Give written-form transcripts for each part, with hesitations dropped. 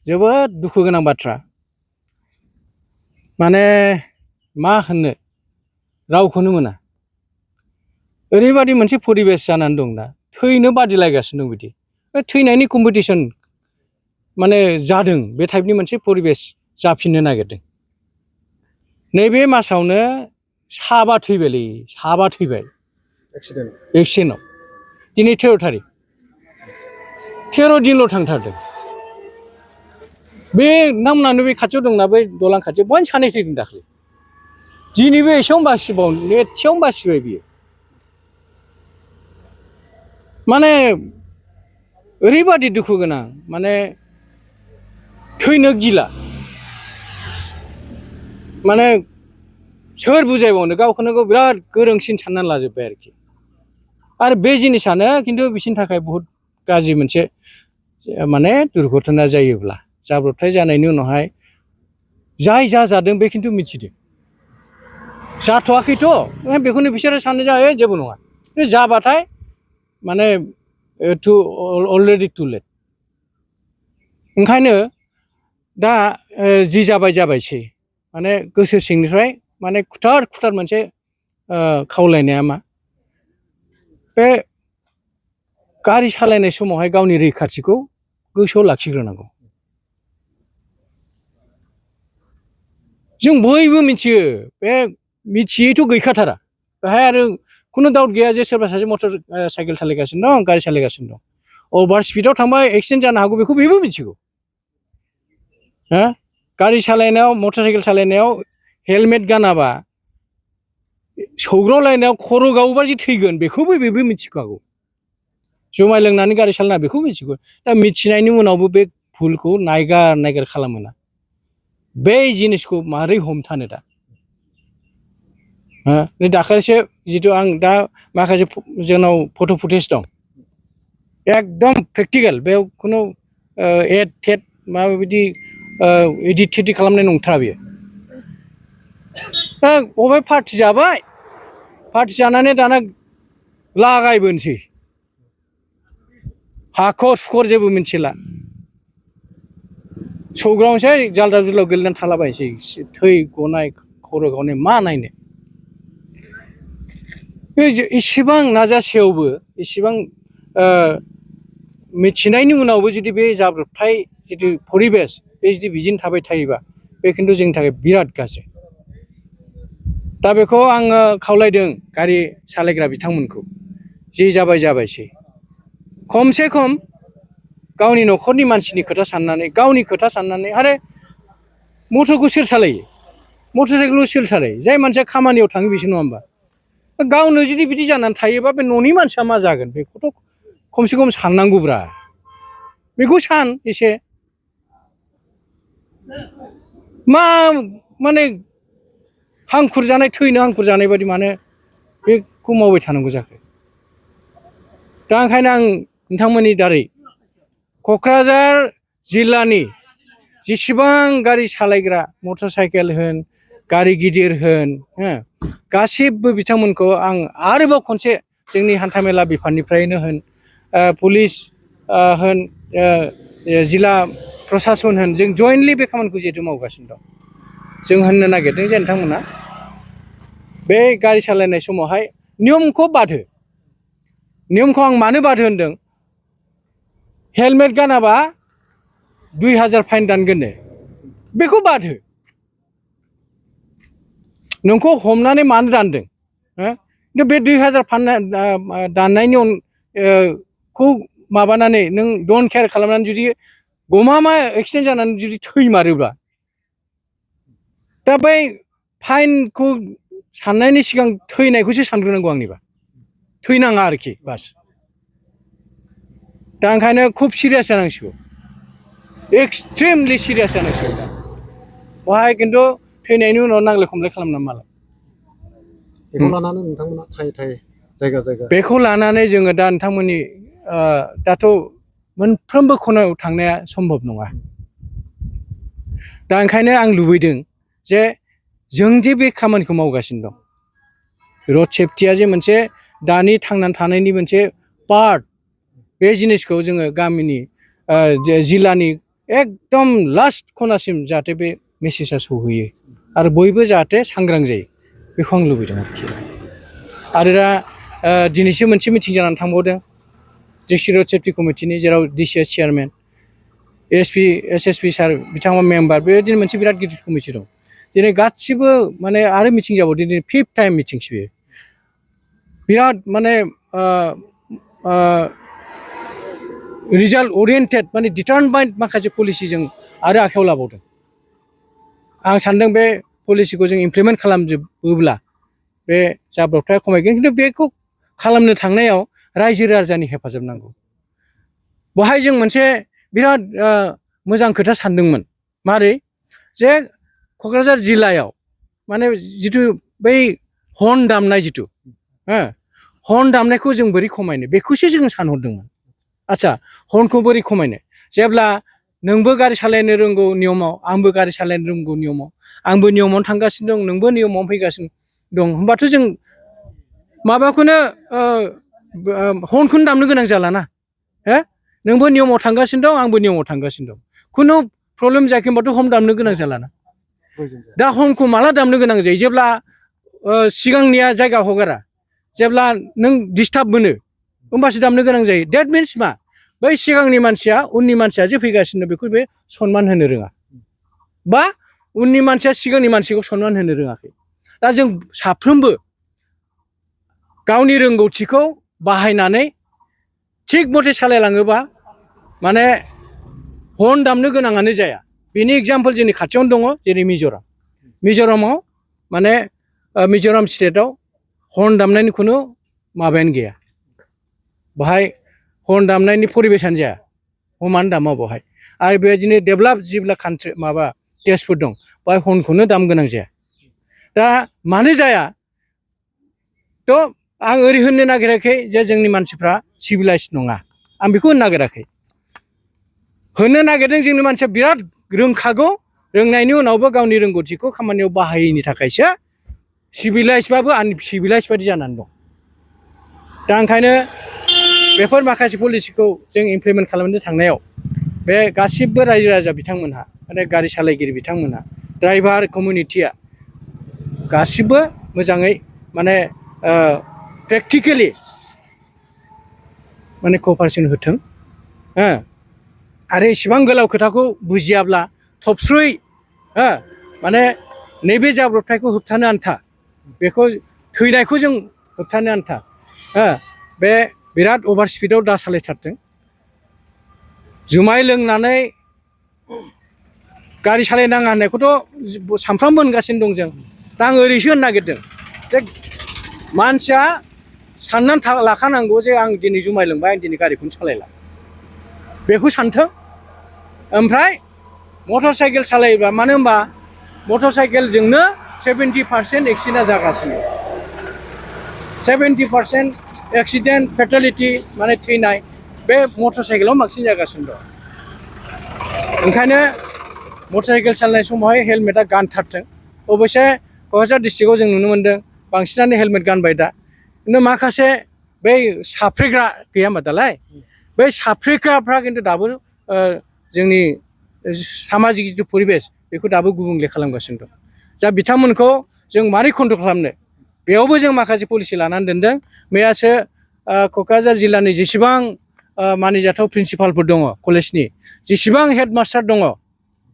जोबोद दुखु गोनां बाथ्रा माने मा होननो रावखौनो मोना ओरैबादि मोनसे परिबेस जानानै दं दा थैनो बादिलायगासिनो दं बिदि थैनायनि कम्पिटिसन माने जादों बे टाइपनि मोनसे परिबेस जाफिननो नागिरदों नैबे मासावनो साबा थैबायलै साबा थैबाय एक्सिडेन्टआव दिनै 13 थारिख 13 दिनल' थांथारदों बे नामनानो बे खाथियाव दंना बै दलां खाथियाव बयनो सानै थैदों दाख्लै दिनैबो एसेयावनो बासिबाव एसेयावनो बासिबाय बियो माने ओरैबादि दुखु गोनां माने थैनो गिला माने सोर बुजायबावनो गावखौनो गाव बिराद गोरोंसिन साननानै लाजोब्बाय आरोखि आरो बे जिनिसानो खिन्थु बिसिनि थाखाय बहुत गाज्रि मोनसे माने दुर्घटना जायोब्ला जाब्रबथाय जानायनि उनावहाय जाय जादों बे खिन्थु मिथिदों जाथ'वाखैथ' बेखौनो बिसोरो साननो जायो जेबो नङा जाबाथाय माने अलरेडि टु लेट ओंखायनो दा जि जाबायसै माने गोसो सिंनिफ्राय माने खुथार मोनसे खावलायनाया मा बे गारि सालायनाय समावहाय गावनि रैखाथिखौ गोसोआव लाखिग्रोनांगौ जों बयबो मिथियो बे मिथियैथ' गैखाथारा बेहाय आरो खुनु डाउट गैया जे सोरबा सासे मटर साइकेल सालायगासिनो दं गारि सालायगासिनो दं अभार स्पिडआव थांबा एक्सिडेन्ट जानो हागौ बेखौ बेबो मिथिगौ हो गारि सालायनायाव मटर साइकेल सालायनायाव हेलमेट गानाबा सौग्रावलायनायाव खर' गावोबा जे थैगोन बेखौबो बेबो मिथिखागौ जुमाय लोंनानै गारि सालायना बेखौ मिथिगौ दा मिथिनायनि उनावबो बे भुलखौ नायगार खालामोना बे जिनिसखौ मारै हमथानो दा नै दाखालिसो जितु आं दा माखासे जोंनाव फट' फुटेज दं एकदम प्रेक्टिकेल बेयाव खुनु एड टेड माबायदि एडिट थेडिट खालामनाय नंथारा बेयो बबे पार्टि जाबाय पार्टि जानानै दाना लागायबोनोसै हाखर सुखर जेबो मिथिला सौग्रावनोसै जाल्दा जुल्दाव गोलैनानै थालाबायनोसै थै गनाय खर' गावनाय मा नायनो इसेबां नाजासेयावबो इसेबां मिथिनायनि उनावबो जुदि बे जाब्रबथाय जितु परिबेस बे जुदि बिदिनो थाबाय थायोबा बे खिन्थु जोंनि थाखाय बिराद गाज्रि दा बेखौ आङो खावलायदों गारि सालायग्रा बिथांमोनखौ जि जाबायसै खमसे खम गावनि न'खरनि मानसिनि खोथा साननानै गावनि खोथा साननानै आरो मटरखौ सोर सालायो मटर साइकेलखौ सोर सालायो जाय मानसिया खामानियाव थाङो बेसो नङा होमबा गावनो जुदि बिदि जानानै थायोबा बे न'नि मानसिया मा जागोन बेखौथ' खमसे खम साननांगौब्रा बेखौ सान एसे मा माने हांखुर जानाय थैनो हांखुर जानाय बादि मानो बेखौ मावबाय थानांगौ जाखो दा ओंखायनो आं नोंथांमोननि दारै क'क्राझार जिल्लानि जेसेबां गारि सालायग्रा मटर साइकेल होन गारि गिदिर होन गासिबो बिथांमोनखौ आं आरोबाव खनसे जोंनि हान्थामेला बिफाननिफ्रायनो होन पुलिस होन जिल्ला प्रसासन होन जों जयेन्टलि बे खामानिखौ जिहेतु मावगासिनो दं जों होननो नागिरदों जे नोंथांमोना बे गारि सालायनाय समावहाय नियमखौ बादहो नियमखौ आं मानो बादहो होनदों हेलमेट गानाबा 2000 फाइन दानगोननो बेखौ बादहो नोंखौ हमनानै मानो दानदों खिन्थु बे 2000 फाइन दाननायनि खौ माबानानै नों डन्ट केयार खालामनानै जुदि गमामा एक्सिडेन्ट जानानै जुदि थैमारोब्ला दा बै फाइनखौ साननायनि सिगां थैनायखौसो सानग्रोनांगौ आंनिबा थैनाङा आरोखि बास दा ओंखायनो खुब सिरियास जानांसिगौ एक्सट्रिमलि सिरियास जानांसिगौ दा बेवहाय खिन्थु थैनायनि उनाव नांलाय खमलाय खालामना मालाय बेखौ लानानै नोंथांमोना थाय जायगा बेखौ लानानै जोङो दा नोंथांमोननि दाथ' मोनफ्रोमबो खनायाव थांनाया सम्भब नङा दा ओंखायनो आं लुबैदों जे जों जे बे खामानिखौ मावगासिनो दं रड सेफटिया जे मोनसे दानि थांनानै थानायनि मोनसे पार्ट बे जिनिसखौ जोङो गामिनि जिल्लानि एकदम लास्ट खनासिम जाहाथे बे मेसेजआ सौहैयो आरो बयबो जाहाथे सांग्रां जायो बेखौ आं लुबैदों आरोखि। आरो दा दिनैसो मोनसे मिटिं जानानै थांबावदों डिस्ट्रिक्ट रड सेफ्टि कमिटिनि, जेराव DCS चेयारमेन, SSP सार बिथाङा मेम्बार, बेबायदिनो मोनसे बिराद गिदिर कमिटि दं। दिनै गासिबो माने आरो मिटिं जाबावदों, दिनै 5th टाइम मिटिंसो बेयो। बिराद माने रिजाल्ट ओरिएन्टेड माने डिटारमाइन्ड माखासे पलिसिजों आरो आखायाव लाबावदों। आं सानदों बे पलिसिखौ जों इमप्लिमेन्ट खालामजोबोब्ला बे जाब्रबथाया खमायगोन। खिन्थु बेखौ खालामनो थांनायाव रायजो राजानि हेफाजाब नांगौ। बेवहाय जों मोनसे बिराद मोजां खोथा सानदोंमोन, मारै जे क'क्राझार जिल्लायाव माने जिथु बै हर्न दामनाय जिथु हर्न दामनायखौ जों बोरै खमायनो बेखौसो जों सानहरदोंमोन। आच्छा, हर्नखौ बोरै खमायनो? जेब्ला नोंबो गारि सालायनो रोंगौ नियमाव, आंबो गारि सालायनो रोंगौ नियमाव, आंबो नियमावनो थांगासिनो दं, नोंबो नियमावनो फैगासिनो दं, होमबाथ' जों माबाखौनो हर्नखौनो दामनो गोनां जालाना। नोंबो नियमाव थांगासिनो दं, आंबो नियमाव थांगासिनो दं, खुनु प्रब्लेम जायाखै, होमबाथ' हर्न दामनो गोनां जालाना। दा हर्नखौ माला दामनो गोनां जायो? जेब्ला सिगांनिया जायगा हगारा, जेब्ला नों डिस्टार्ब मोनो होमबासो दामनो गोनां जायो। डेट मिन्स मा? बै सिगांनि मानसिया उननि मानसिया जे फैगासिनो बेखौ बे सनमान होनो रोङा, बा उननि मानसिया सिगांनि मानसिखौ सनमान होनो रोङाखै। दा जों साफ्रोमबो गावनि रोंगौथिखौ बाहायनानै थिग मथे सालायलाङोबा माने हर्न दामनो गोनाङानो जाया। बेनि एग्जाम्पल जोंनि खाथियावनो दङ, जेरै मिज'रामाव माने मिज'राम स्टेटआव हर्न दामनायनि खुनु माबायानो गैया। बाहाय हर्न दामनायनि परिबेसानो जाया, हमानो दामा बहाय। आरो बेबायदिनो डेभेलप जेब्ला कान्ट्रि माबा देशफोर दं बाहाय हर्नखौनो दाम गोनां जाया। दा मानो जाया? थ' आं ओरै होननो नागिराखै जे जोंनि मानसिफ्रा सिभिलाइज नङा, आं बेखौ होननो नागिराखै। होननो नागिरदों जोंनि मानसिया बिराद रोंखागौ, रोंनायनि उनावबो गावनि रोंगौथिखौ खामानियाव बाहायैनि थाखायसो सिभिलाइजबाबो आनसिभिलाइज बायदि जानानै दं। दा ओंखायनो बेफोर माखासे पलिसिखौ जों इमप्लिमेन्ट खालामनो थांनायाव बे गासिबो रायजो राजा बिथांमोनहा, माने गारि सालायगिरि बिथांमोनहा, ड्राइभार कमिउनिटिया गासिबो मोजाङै माने प्रेक्टिकेलि माने कपारेसन होथों। आरो इसिबां गोलाव खोथाखौ बुजियाब्ला थबस्रुयै माने नैबे जाब्रबथायखौ होबथानो आन्था, बेखौ थैनायखौ जों होबथानो आन्था बे बिराद अभार स्पिडआव दा सालायथारथों। जुमाय लोंनानै गारि सालायनाङा होननायखौथ' सानफ्रामबो होनगासिनो दं जों। दा आं ओरैसो होननो नागिरदों जे मानसिया साननानै लाखानांगौ जे आं दिनै जुमाय लोंबाय, आं दिनै गारिखौनो सालायला, बेखौ सानथों। ओमफ्राय मटर साइकेल सालायोबा, मानो होनबा मटर साइकेलजोंनो 70% एक्सिडेन्टआ जागासिनो। 70% एक्सिडेन्ट फेटालिटि माने थैनाय बे मटर साइकेलाव बांसिन जागासिनो दं। ओंखायनो मटर साइकेल सालायनाय समावहाय हेलमेटआ गानथारथों। अबयसे क'क्राझार डिस्ट्रिक्टआव जों नुनो मोन्दों बांसिनानो हेलमेट गानबाय दा, खिन्थु माखासे बै साफ्रेग्रा गैया होमबा दालाय, बै साफ्रेग्राफ्रा खिन्थु दाबो जोंनि सामाजिक जिथु परिबेस बेखौ दाबो गुबुंले खालामगासिनो दं। दा बिथांमोनखौ जों मारै कन्ट्रल खालामनो, बेयावबो जों माखासे पलिसि लानानै दोनदों। मैयासो क'क्राझार जिल्लानि जेसेबां मानिजाथाव प्रिन्सिपालफोर दङ कलेजनि, जेसेबां हेडमास्टार दङ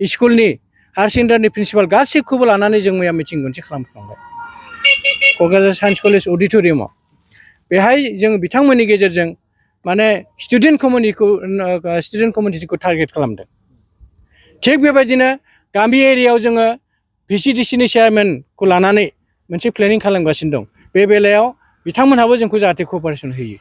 स्कुलनि, हायार सेकेन्डारिनि प्रिन्सिपाल, गासिबखौबो लानानै जों मैया मिटिं मोनसे खालामखांबाय क'क्राझार साइन्स कलेज अडिट'रियामाव। बेहाय जों बिथांमोननि गेजेरजों माने स्टुडेन्ट कमिउनिटिखौ टारगेट खालामदों। थिग बेबायदिनो गामि एरियायाव जोङो VCDCनि चेयारमेनखौ लानानै मोनसे प्लेनिं खालामगासिनो दं। बे बेलायाव बिथांमोनहाबो जोंखौ जाहाथे कपारेसन होयो।